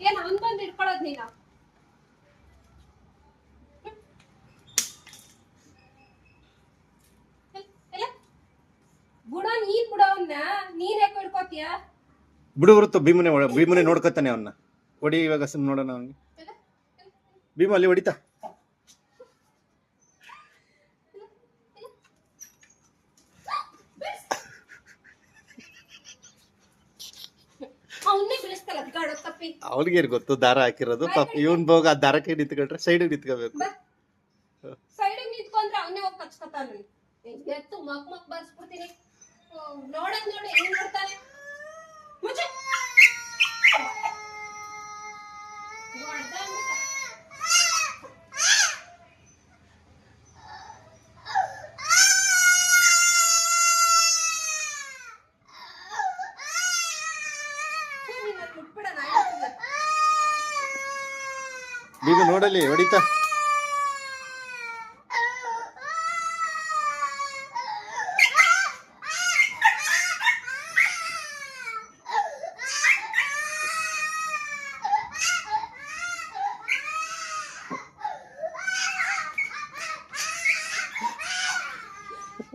ಏನ್ ಅವನ್ ಬಂದು ಇಟ್ಕೊಳ್ಳೋದ್ ನೀನು ಗುಣ ನೀನ್ ಬಿಡವನ್ನ ನೀನ್ ಯಾಕೆ ಹಿಡ್ಕೋತೀಯ ಬಿಡು ಬರುತ್ತೋ ಭೀಮನೆ ನೋಡ್ಕೊತಾನೆ ಅವನ್ನ ಹೊಡಿ ಇವಾಗ ಸುಮ್ ನೋಡೋಣ ಅವನಿಗೆ ಭೀಮ ಅಲ್ಲಿ ಹೊಡಿತಾ ಅವನ್ನೇ ಬಿಡಿಸ್ತಲ್ಲ ಗಾಡೋ ತಪ್ಪಿ ಅವ್ರಿಗೆ ಗೊತ್ತು ದಾರ ಹಾಕಿರೋದು ಪಾಪ ಇವನ್ ಹೋಗ ಆ ದಾರಕ್ಕೆ ನಿಂತ್ಕೊಂಡ್ರೆ ಸೈಡ್ ನಿಂತ್ಕೋಬೇಕು ಸೈಡ್ ನಿಂತ್ಕೊಂಡ್ರೆ ಅವನ್ನೇ ಹೋಗಿ ಕಚ್ಕೊತಾನೆ ಎತ್ತು ಮಕ್ ಬರ್ಸ್ಬಿಡ್ತೀನಿ ನೋಡಕ್ ನೋಡಿ ಹೆಂಗ್ ನೋಡ್ತಾನೆ ಮುಚ್ಚು ಭೀಮ ನೋಡಲಿ ಹೊಡಿತಾ